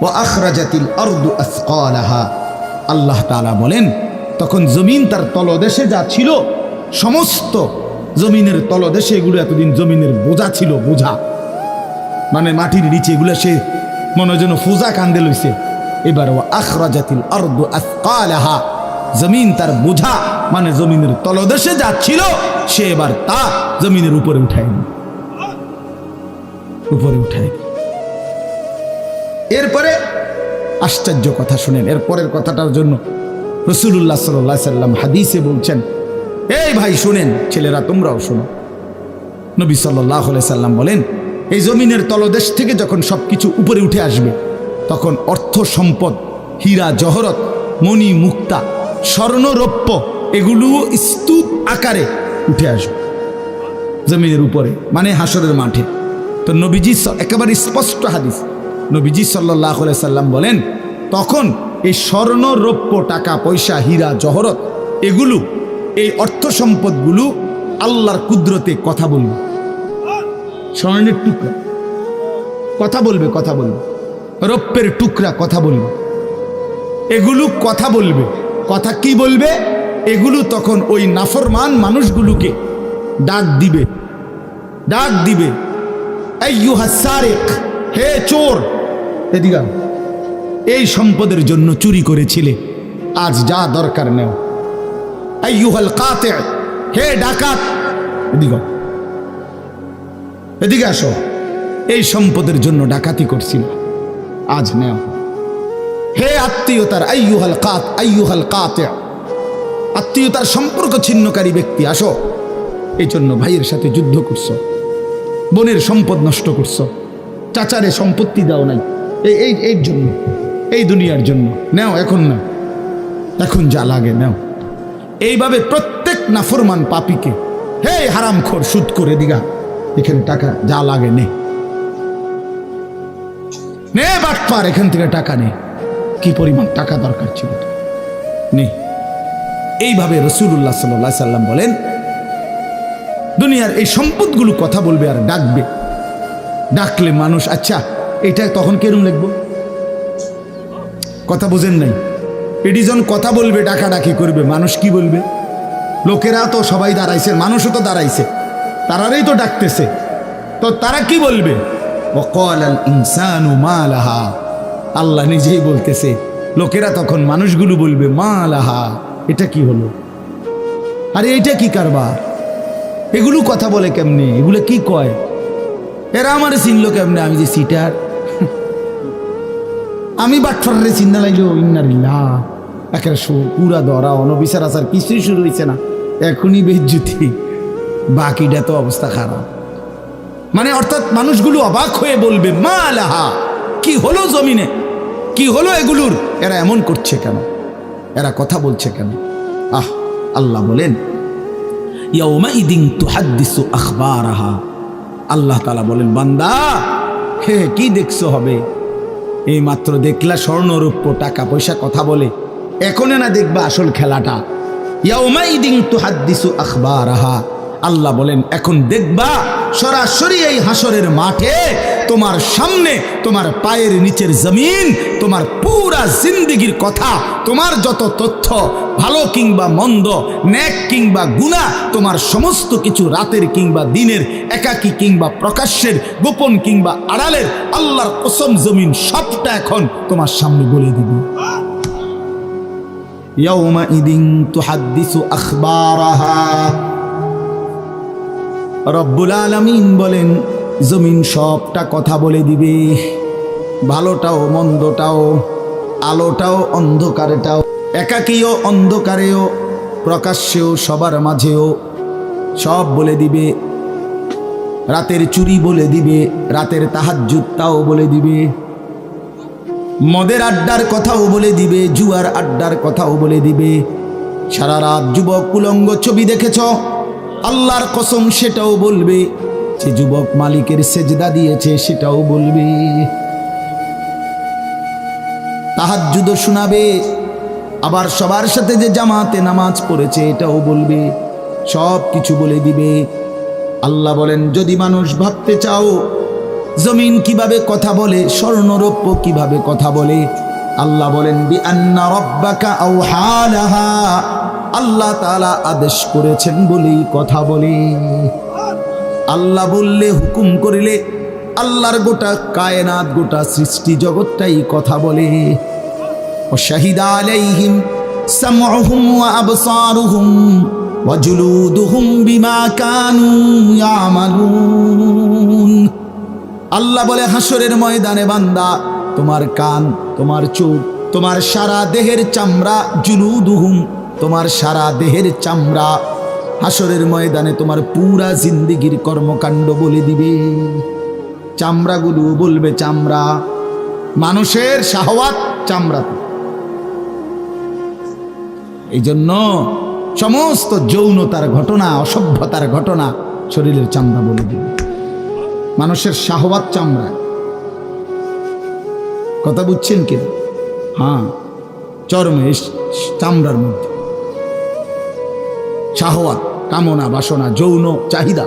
[SPEAKER 1] ওয়া আখরাজাতিল আরদু আসকালাহা, আল্লাহ তাআলা বলেন তখন জমিন তার তলদেশে যা ছিল সমস্ত জমিনের তলদেশে, এগুলো এতদিন জমিনের বোঝা ছিল, বোঝা মানে মাটির নিচে, এগুলো সে মনে যেন ফোজা কান্দে লইছে। এবার ওয়া আখরাজাতিল আরদু আসকালাহা, জমিন তার বোঝা মানে জমিনের তলদেশে যা ছিল সে এবার তা জমিনের উপরে উঠায়, উপরে উঠায়। এরপরে আশ্চর্য কথা শুনেন, এরপরের কথাটার জন্য রাসূলুল্লাহ সাল্লাল্লাহু আলাইহি সাল্লাম হাদিসে বলছেন, এই ভাই শুনেন, ছেলেরা তোমরাও শোনো। নবী সাল্লাল্লাহু আলাইহি সাল্লাম বলেন এই জমিনের তলদেশ থেকে যখন সবকিছু উপরে উঠে আসবে তখন অর্থ সম্পদ, হীরা জহরত, মণি মুক্তা, স্বর্ণ রৌপ্য, এগুলো স্তূপ আকারে উঠে আসবে জমিনের উপরে, মানে হাসরের মাঠে। তো নবীজি একেবারে স্পষ্ট হাদিস, নবীজি সাল্লাল্লাহু আলাইহি সাল্লাম বলেন তখন এই স্বর্ণ রৌপ্য, টাকা পয়সা, হীরা জহরত, এগুলো, এই অর্থ সম্পদগুলো আল্লাহর কুদরতে কথা বলবে। স্বর্ণের টুকরা কথা বলবে, কথা বলবে, রৌপ্যের টুকরা কথা বলবে, এগুলো কথা বলবে। কথা কি বলবে? এগুলো তখন ওই নাফরমান মানুষগুলোকে ডাক দিবে, ডাক দিবে, আইয়ুহাস সারিক, হে চোর, এদিকে এই সম্পদের জন্য চুরি করেছিলে, আজ যা দরকার নেও। আইয়ুহাল কাতি, হে ডাকাত, এদিকে এদিকে আসো, এই সম্পদের জন্য ডাকাতি করছিল, আজ নেও। হে আত্মীয়তার, আইয়ুহাল কাতি, আত্মীয়তার সম্পর্ক ছিন্নকারী ব্যক্তি, আসো। এই জন্য ভাইয়ের সাথে যুদ্ধ করছো, বোনের সম্পদ নষ্ট করছো, চাচারে সম্পত্তি দাও নাই, এই জন্য, এই দুনিয়ার জন্য নেও, এখন না, এখন যা লাগে নেও। এইভাবে প্রত্যেক নাফরমান পাপীকে, হে হারামখোর, সুদ করে দিগা, এখানে টাকা যা লাগে নে। নে বাটপার, এখান থেকে টাকা নে। কি পরিমাণ টাকা দরকার ছিল নে। এইভাবে রাসূলুল্লাহ সাল্লাল্লাহু আলাইহি সাল্লাম বলেন, দুনিয়ার এই সম্পদগুলো কথা বলবে আর ডাকবে। ডাকলে মানুষ, আচ্ছা এটা তখন কেরম লিখবো? কথা বোঝেন নাই? এটি যখন কথা বলবে, ডাকাডাকি করবে, মানুষ কি বলবে? লোকেরা তো সবাই দাঁড়াইছে, মানুষও তো দাঁড়াইছে, তারাই তো ডাকতেছে, তো তারা কি বলবে? ওয়াকালাল ইনসানু মা লাহা, আল্লাহ নিজেই বলতেছে, লোকেরা তখন মানুষগুলো বলবে মা লাহা, এটা কি হলো? আরে এটা কি কারবার? এগুলো কথা বলে কেমনে? এগুলো কি কয়? এরা আমার চিনলো কেমনে? আমি যে সিটার, আমি বাটফারে চিন্তা লাগলো। ইন্নারিল্লাহ, একের পুরা ধরা অনবিচার আচার কিছুই শুরু হয়েছে না, এখনই বেজ্জুতি, বাকিটা তো অবস্থা খারাপ। মানে অর্থাৎ মানুষগুলো অবাক হয়ে বলবে মা লাহা, কি হলো জমিনে, কি হলো এগুলোর? এরা এমন করছে কেন? এরা কথা বলছে কেন? আল্লাহ বলেন ইয়াউমাইদিন তুহাদ্দিসু আখবারাহা, আল্লাহ তাআলা বলেন বান্দা হে কি দেখছো হবে? এই মাত্র দেখলা স্বর্ণ রৌপ্য টাকা পয়সা কথা বলে, এখনে না দেখবা আসল খেলাটা? ইয়াউমাইদিন তুহাদ্দিসু আখবারাহা, আল্লাহ বলেন এখন দেখবা সরাসরি এই হাসরের মাঠে তোমার সামনে, তোমার পায়ের নিচের জমিন, তোমার পুরা জিন্দেগির কথা, তোমার যত তথ্য, ভালো কিংবা মন্দ, নেক কিংবা গুনাহ, তোমার সমস্ত কিছু, রাতের কিংবা দিনের, একাকী কিংবা প্রকাশ্যের, গোপন কিংবা আড়ালের, আল্লাহর কসম জমিন সবটা এখন তোমার সামনে বলে দিবে। ইয়াউমাইদিন তুহাদ্দিসু আখবারাহা, রব্বুল আলামিন বলেন জমিন সবটা কথা বলে দিবে, ভালোটাও মন্দটাও, আলোটাও অন্ধকারটাও, একাকীও অন্ধকারেও, প্রকাশ্যেও সবার মাঝেও, সব বলে দিবে। রাতের চুরি বলে দিবে, রাতের তাহাজ্জুদটাও বলে দিবে, মদের আড্ডার কথাও বলে দিবে, জুয়ার আড্ডার কথাও বলে দিবে। সারা রাত যুবক উলঙ্গ ছবি দেখেছ, আল্লাহর কসম সেটাও বলবে। যে যুবক মালিকের সেজদা দিয়েছে সেটাও বলবে। তাহাজ্জুদ শোনাবে, আবার সবার সাথে যে জামাতে নামাজ পড়েছে এটাও বলবে, সব কিছু বলে দিবে। আল্লাহ বলেন যদি মানুষ ভাবতে চাও জমিন কিভাবে কথা বলে, স্বর্ণরৌপ্য কিভাবে কথা বলে, আল্লাহ বলেন বিআন্না রাব্বাকা আওহা লাহা, আল্লাহ তাআলা আদেশ করেছেন বলেই কথা বলে। আল্লাহ বললে, হুকুম করিলে, আল্লাহর গোটা কায়নাত, গোটা সৃষ্টি জগৎটাই কথা বলে। ওয়াশাহিদা আলাইহিম সামউহুম ওয়া আবসারুহুম ওয়া জুলুদুহুম বিমা কানু ইয়ামালুন। আল্লাহ বলে হাসরের ময়দানে বান্দা, তোমার কান, তোমার চোখ, তোমার সারা দেহের চামড়া, জুলুদুহুম, তোমার সারা দেহের চামড়া, হাসরের ময়দানে তোমার পুরা জিন্দেগির কর্মকাণ্ড বলে দিবে। চামড়াগুলো বলবে, চামড়া, মানুষের শাহওয়াত চামড়াতে। এই জন্য সমস্ত যৌনতার ঘটনা, অসভ্যতার ঘটনা শরীরের চামড়া বলে দিবে। মানুষের শাহওয়াত চামড়া, কথা বুঝছেন কি? হ্যাঁ, চর্মে, চামড়ার মধ্যে শাহওয়াত, কামনা, বাসনা, যৌন চাহিদা।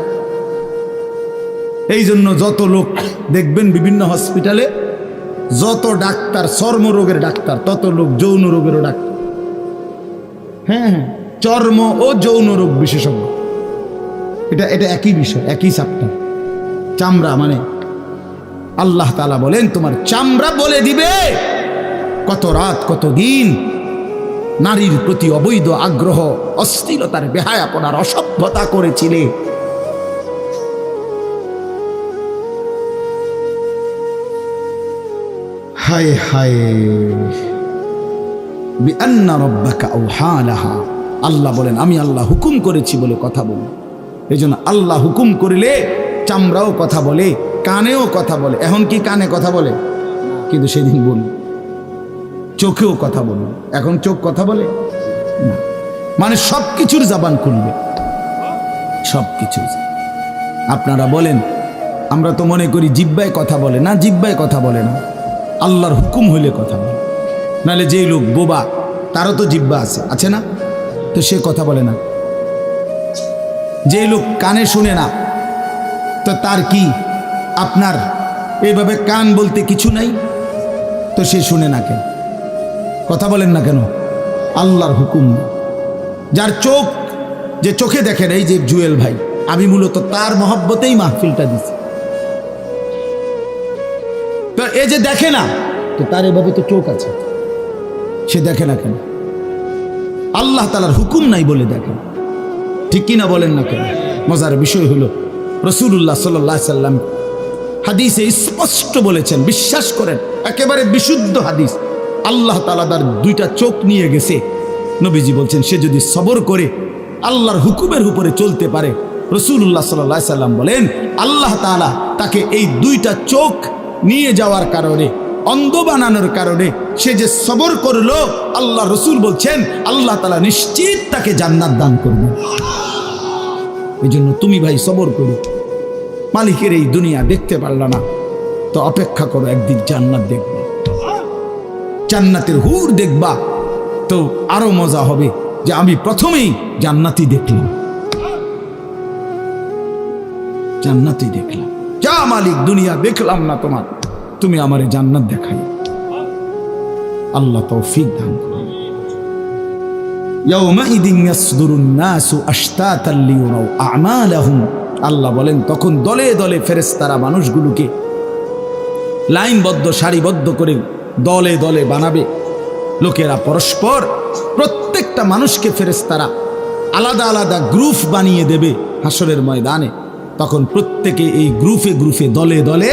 [SPEAKER 1] এই জন্য যত লোক দেখবেন বিভিন্ন হসপিটালে, যত ডাক্তার চর্মরোগের ডাক্তার, তত লোক যৌন রোগেরও ডাক্তার। হ্যাঁ হ্যাঁ, চর্ম ও যৌন রোগ বিশেষজ্ঞ, এটা এটা একই বিষয়, একই চ্যাপ্টার। চামড়া মানে আল্লাহ তাআলা বলেন তোমার চামড়া বলে দিবে কত রাত কত দিন নারীর প্রতি অবৈধ আগ্রহ, অশ্লীলতার, বেহায়াপনার, অসভ্যতা করেছিলে। হায় হায়, বিআন্না রাব্বাকা আওহা লাহা, আল্লাহ বলেন আমি আল্লাহ হুকুম করেছি বলে কথা বলে। এই জন্য আল্লাহ হুকুম করিলে চামড়াও কথা বলে, কানেও কথা বলে। এখন কি কানে কথা বলে? কিন্তু সেদিন বলি চোখেও কথা বলে। এখন চোখ কথা বলে না, মানে সব কিছুর জবান খুলবে, সব কিছু। আপনারা বলেন আমরা তো মনে করি জিহ্বায় কথা বলে, না, জিহ্বায় কথা বলে না, আল্লাহর হুকুম হইলে কথা বলে, নাহলে যেই লোক বোবা তারও তো জিহ্বা আছে না, তো সে কথা বলে না। যেই লোক কানে শুনে না, তো তার কি আপনার এইভাবে কান বলতে কিছু নাই, তো সে শুনে না কেন, কথা বলেন না কেন? আল্লাহর হুকুম। যার চোখ, যে চোখে দেখেন, এই যে জুয়েল ভাই, আমি মূলত তার মহব্বতেই মাহফিলটা দিছি। তো এই যে দেখে না, তো তার এভাবে তো চোখ আছে, সে দেখে না কেন? আল্লাহ তাআলার হুকুম নাই বলে দেখে, ঠিক কিনা বলেন না কেন? মজার বিষয় হলো রাসূলুল্লাহ সাল্লাল্লাহু আলাইহি সাল্লাম হাদিসে স্পষ্ট বলেছেন, বিশ্বাস করেন, একেবারে বিশুদ্ধ হাদিস, আল্লাহ তাআলা তার দুইটা চোখ নিয়ে গেছে। নবীজি বলছেন, সে যদি সবর করে আল্লাহর হুকুমের উপরে চলতে পারে, রাসূলুল্লাহ সাল্লাল্লাহু আলাইহি সাল্লাম বলেন, আল্লাহ তাআলা তাকে এই দুইটা চোখ নিয়ে যাওয়ার কারণে, অন্ধ বানানোর কারণে সে যে সবর করলো, আল্লাহ রসুল বলছেন আল্লাহ তাআলা নিশ্চিত তাকে জান্নাত দান করবে। এই জন্য তুমি ভাই সবর করো। মালিকের এই দুনিয়া দেখতে পারলা না, তো অপেক্ষা করো, একদিন জান্নাত দেখবা, জান্নাতের হুর দেখবা, তো আরো মজা হবে যে আমি প্রথমেই জান্নাতি দেখলাম, জান্নাতি দেখলাম। যা মালিক, দুনিয়া দেখলাম না তোমার, তুমি আমারে জান্নাত দেখাই। আল্লাহ তৌফিক দান করুন। ইয়াউমাইদিন ইয়াসদুরুন নাসু আশতাতান লিয়ারাউ আ'মালাহুম, আল্লাহ বলেন তখন দলে দলে ফেরেশতারা মানুষগুলোকে লাইনবদ্ধ, সারিবদ্ধ করে দলে দলে বানাবে। লোকেরা পরস্পর, প্রত্যেকটা মানুষকে ফেরেশতারা আলাদা আলাদা গ্রুপ বানিয়ে দেবে হাসরের ময়দানে। তখন প্রত্যেকে এই গ্রুপে গ্রুপে, দলে দলে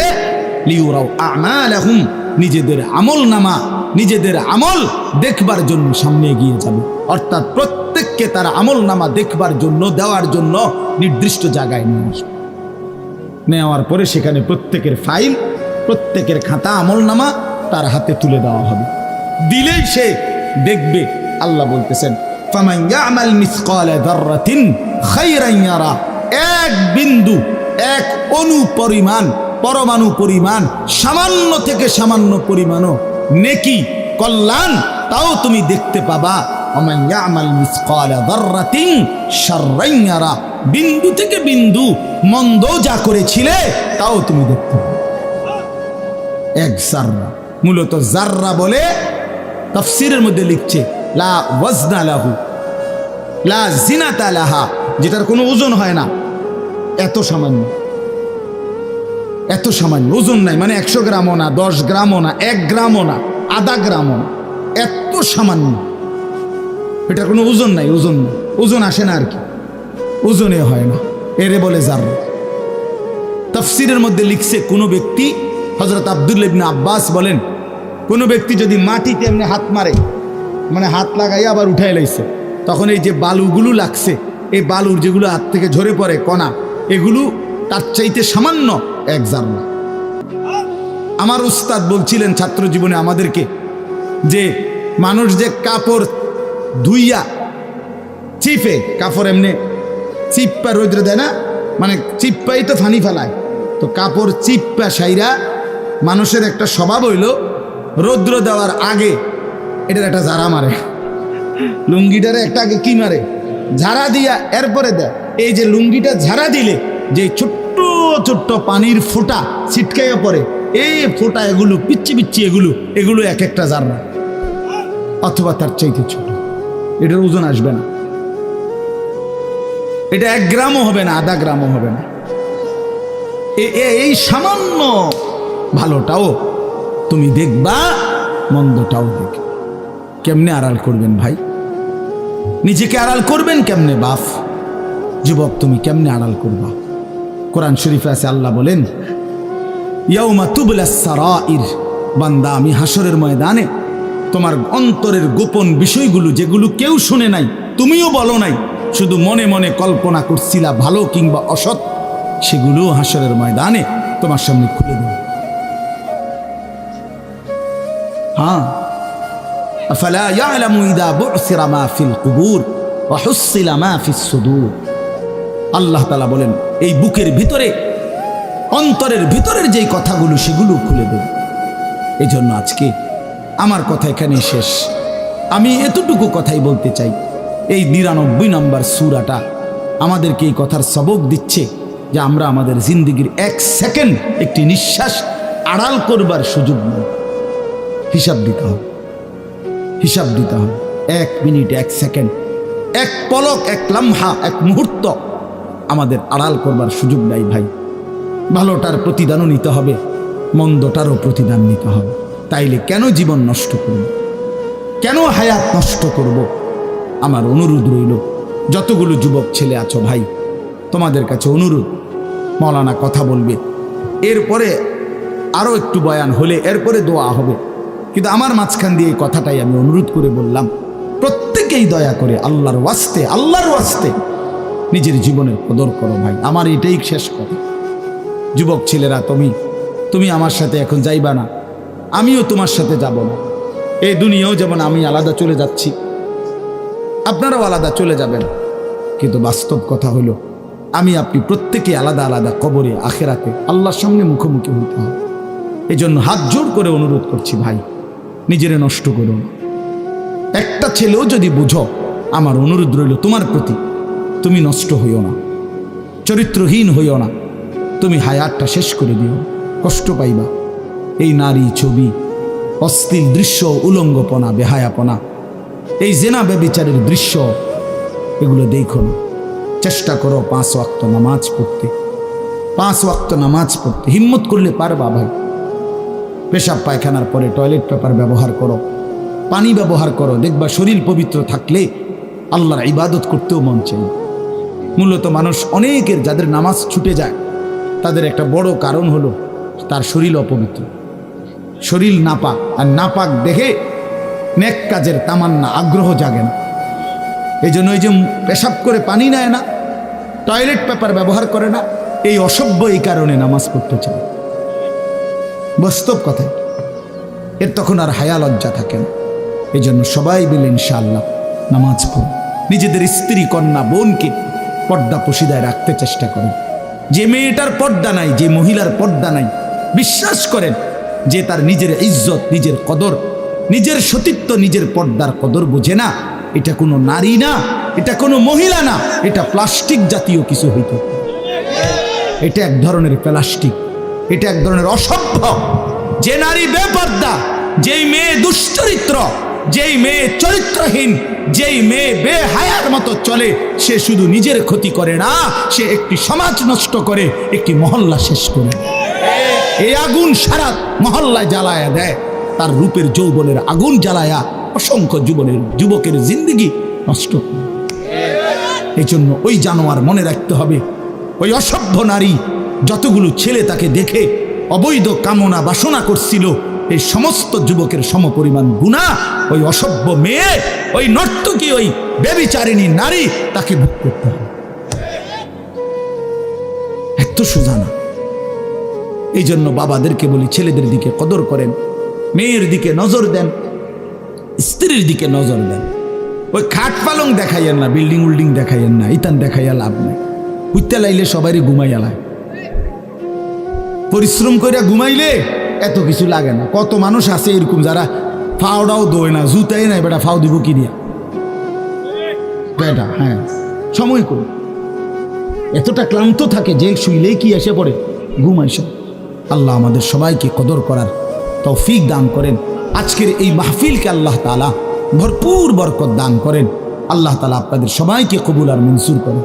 [SPEAKER 1] লিউরাউ আমালাহুম, নিজেদের আমল নামা, নিজেদের আমল দেখবার জন্য সামনে এগিয়ে যাবে। অর্থাৎ প্রত্যেককে তার আমল নামা দেখবার জন্য, দেওয়ার জন্য নির্দিষ্ট জায়গায় নিয়ে আসবে। নেওয়ার পরে সেখানে প্রত্যেকের ফাইল, প্রত্যেকের খাতা, আমল নামা তার হাতে তুলে দেওয়া হবে। দিলেই সে দেখবে। আল্লাহ বলতেছেন, ফামান ইয়ামাল মিসকালা যাররাতিন খায়রান ইয়ারা, এক বিন্দু, এক অণু পরিমাণ, পরমাণু পরিমাণ, সামান্য থেকে সামান্য পরিমাণও নেকি, কল্যাণ, তাও তুমি দেখতে পাবা। ওমান ইয়ামাল মিসকালা যাররাতিন শাররান ইয়ারা, বিন্দু থেকে বিন্দু মন্দ যা করেছিলে তাও তুমি দেখতে পাবে। এক জাররা, মূলত জাররা বলে তাফসীরের মধ্যে লিখছে লা ওয়াজনা লাহু লা জিনাতা লাহা, যেটার কোনো ওজন হয় না, এত সামান্য, এত সামান্য, ওজন নাই, মানে 100 গ্রামও না, 10 গ্রামও না, 1 গ্রামও না, আধা গ্রামও না, এত সামান্য, এটা কোনো ওজন নাই, ওজন নাই, ওজন আসে না আর কি, ওজনে হয় না, এরে বলে জাররা। তাফসীরের মধ্যে লিখছে, কোনো ব্যক্তি, হযরত আব্দুল্লাহ ইবনে আব্বাস বলেন, কোনো ব্যক্তি যদি মাটিতে এমনি হাত মারে, মানে হাত লাগাই আবার উঠাই লাইছে, তখন এই যে বালুগুলো লাগছে, এই বালুর যেগুলো হাত থেকে ঝরে পড়ে কণা, এগুলো তার চাইতে সামান্য এক জাররা। আমার উস্তাদ বলছিলেন ছাত্র জীবনে আমাদেরকে, যে মানুষ যে কাপড় ধুইয়া চিপে, কাপড় এমনি চিপ্পা রৌদ্র দেয় না, মানে চিপ্পাই তো ফানি ফেলায়, তো কাপড় চিপ্পা সাইরা মানুষের একটা স্বভাব হইল রৌদ্র দেওয়ার আগে এটার একটা ঝাড়া মারে, লুঙ্গিটারে একটা আগে কি মারে, ঝাড়া দিয়া এরপরে দেয়। এই যে লুঙ্গিটা ঝাড়া দিলে যে ছোট্ট ছোট্ট পানির ফোঁটা ছিটকাইয়া পড়ে, এই ফোঁটা, এগুলো পিচ্ছি পিচ্ছি, এগুলো এক একটা জাররা, অথবা তার চাইতে ছোট। এটার ওজন আসবে না, এটা 1 গ্রামও হবে না, আধা গ্রামও হবে না। এই সামান্য ভালোটাও তুমি দেখবা, মন্দটাও দেখবে। কেমনে আড়াল করবেন ভাই? নিজেকে আড়াল করবেন কেমনে? বাপ যুবক, তুমি কেমনে আড়াল করবা? কোরআন শরীফে আছে, আল্লাহ বলেন, ইয়াউমা তুবলাস সারাইর, বান্দা আমি হাসরের ময়দানে তোমার অন্তরের গোপন বিষয়গুলো, যেগুলো কেউ শুনে নাই, তুমিও বলো নাই, শুধু মনে মনে কল্পনা করছিলা ভালো কিংবা অসৎ, সেগুলো হাসরের ময়দানে তোমার সামনে খুলে দেব। হ্যাঁ, আফালা ইয়ালামু ইযা বু'সিরা মা ফিল কুবুর ওয়া হুসিলা মা ফিস সুদূর। আল্লাহ তাআলা বলেন, এই বুকের ভিতরে, অন্তরের ভিতরের যেই কথাগুলো, সেগুলো খুলে দেব। এই জন্য আজকে আমার কথা এখানে শেষ। আমি এতটুকু কথাই বলতে চাই, এই ৯৯ নম্বর সূরাটা আমাদেরকে এই কথার সবক দিচ্ছে যে আমরা আমাদের জিন্দেগির ১ সেকেন্ড একটি নিঃশ্বাস আড়াল করবার সুযোগ নেই। হিসাব দিতে হবে, হিসাব দিতে হবে। ১ মিনিট, ১ সেকেন্ড, ১ পলক, ১ লাম্হা, ১ মুহূর্ত আমাদের আড়াল করবার সুযোগ নাই ভাই। ভালোটার প্রতিদানও নিতে হবে, মন্দটারও প্রতিদান নিতে হবে। তাইলে কেন জীবন নষ্ট করব, কেন হায়াত নষ্ট করব? আমার অনুরোধ রইল, যতগুলো যুবক ছেলে আছো ভাই, তোমাদের কাছে অনুরোধ, মৌলানা কথা বলবে, এরপরে আরও একটু বয়ান হলে এরপরে দোয়া হবে, কিন্তু আমার মাঝখান দিয়ে এই কথাটাই আমি অনুরোধ করে বললাম, প্রত্যেকেই দয়া করে আল্লাহর ওয়াস্তে নিজের জীবনের কদর করো ভাই। আমার এটাই শেষ কথা। যুবক ছেলেরা, তুমি আমার সাথে এখন যাইবা না, আমিও তোমার সাথে যাব না। এই দুনিয়াও যেমন আমি আলাদা চলে যাচ্ছি, আপনারাও আলাদা চলে যাবেন, কিন্তু বাস্তব কথা হলো আমি আপনি প্রত্যেকে আলাদা আলাদা কবরে আখেরাতে আল্লাহর সামনে মুখোমুখি হতে হবে। এই জন্য হাত জোর করে অনুরোধ করছি ভাই, নিজেরে নষ্ট করো না। একটা ছেলেও যদি বুঝো, আমার অনুরোধ রইল তোমার প্রতি, তুমি নষ্ট হইও না, চরিত্রহীন হইও না, তুমি হায়াতটা শেষ করে দিও, কষ্ট পাইবা। এই নারী ছবি, অশ্লীল দৃশ্য, উলঙ্গপনা, বেহায়াপনা, এই জেনা ব্যভিচারের দৃশ্য, এগুলো দেখো না। চেষ্টা করো 5 ওয়াক্ত নামাজ পড়তে, 5 ওয়াক্ত নামাজ পড়তে হিম্মত করলে পারবা ভাই। পেশাব পায়খানার পরে টয়লেট পেপার ব্যবহার করো, পানি ব্যবহার করো, দেখবা শরীর পবিত্র থাকলে আল্লাহর ইবাদত করতেও মন চাই। মূলত মানুষ অনেকের যাদের নামাজ ছুটে যায়, তাদের একটা বড় কারণ হলো তার শরীর অপবিত্র, শরীর নাপাক, আর নাপাক দেখে নেক কাজের তামান্না, আগ্রহ জাগে না। এই জন্য এই যে পেশাব করে পানি নেয় না, টয়লেট পেপার ব্যবহার করে না, এই অসভ্য এই কারণে নামাজ পড়তে চায়। বাস্তব কথায় এর তখন আর হায়া লজ্জা থাকে না। এই জন্য সবাই বলে ইনশাআল্লাহ নামাজ পড়ুন, নিজেদের স্ত্রী, কন্যা, বোনকে পর্দা পশিদায় রাখতে চেষ্টা করেন। যে মেয়েটার পর্দা নাই, যে মহিলার পর্দা নাই, বিশ্বাস করেন যে তার নিজের ইজ্জত, নিজের কদর, নিজের সতীত্ব, নিজের পর্দার কদর বোঝে না, এটা কোনো নারী না, এটা কোনো মহিলা না, এটা প্লাস্টিক জাতীয় কিছু হইতে, এটা এক ধরনের প্লাস্টিক, এটা এক ধরনের অসভ্য। যে নারী বেপর্দা, যেই মেয়ে দুশ্চরিত্র, যেই মেয়ে চরিত্রহীন, যেই মেয়ে বেহায়ার মতো চলে, সে শুধু নিজের ক্ষতি করে না, সে একটি সমাজ নষ্ট করে, একটি মহল্লা শেষ করে। এই আগুন সারা মহল্লায় জ্বালায়া দেয়, তার রূপের যৌবনের আগুন জ্বালায়া অসংখ্য যুবকের জিন্দেগি নষ্ট করে। এই জন্য ওই জানোয়ার মনে রাখতে হবে, ওই অসভ্য নারী যতগুলো ছেলে তাকে দেখে অবৈধ কামনা বাসনা করছিল, এই সমস্ত যুবকের সমপরিমাণ গুনাহ ওই অসভ্য মেয়ে, ওই নর্তকী, ওই ব্যভিচারিণী নারী তাকে ভোগ করতে হবে। এত সোজা না। এই জন্য বাবাদেরকে বলি, ছেলেদের দিকে কদর করেন, মেয়ের দিকে নজর দেন, স্ত্রীর দিকে নজর দেন। ওই খাট পালং দেখাইয়েন না, বিল্ডিং উল্ডিং দেখাইয়েন না, ইতান দেখাইয়া লাভ নেই। উঠতে লাইলে সবারই ঘুমাইয়া লাগে, পরিশ্রম করে ঘুমাইলে এত কিছু লাগে না। কত মানুষ আছে এরকম যারা ফাওটাও দোয় না, জুতাই নাই, বেটা ফাও দিব কি দিয়া বেটা, হ্যাঁ সময় করে এতটা ক্লান্ত থাকে যে শুইলেই কি এসে পড়ে ঘুম আইসা। আল্লাহ আমাদের সবাইকে কদর করার তৌফিক দান করেন। আজকের এই মাহফিলকে আল্লাহ তাআলা ভরপুর বরকত দান করেন। আল্লাহ তাআলা আপনাদের সবাইকে কবুল আর মঞ্জুর করেন।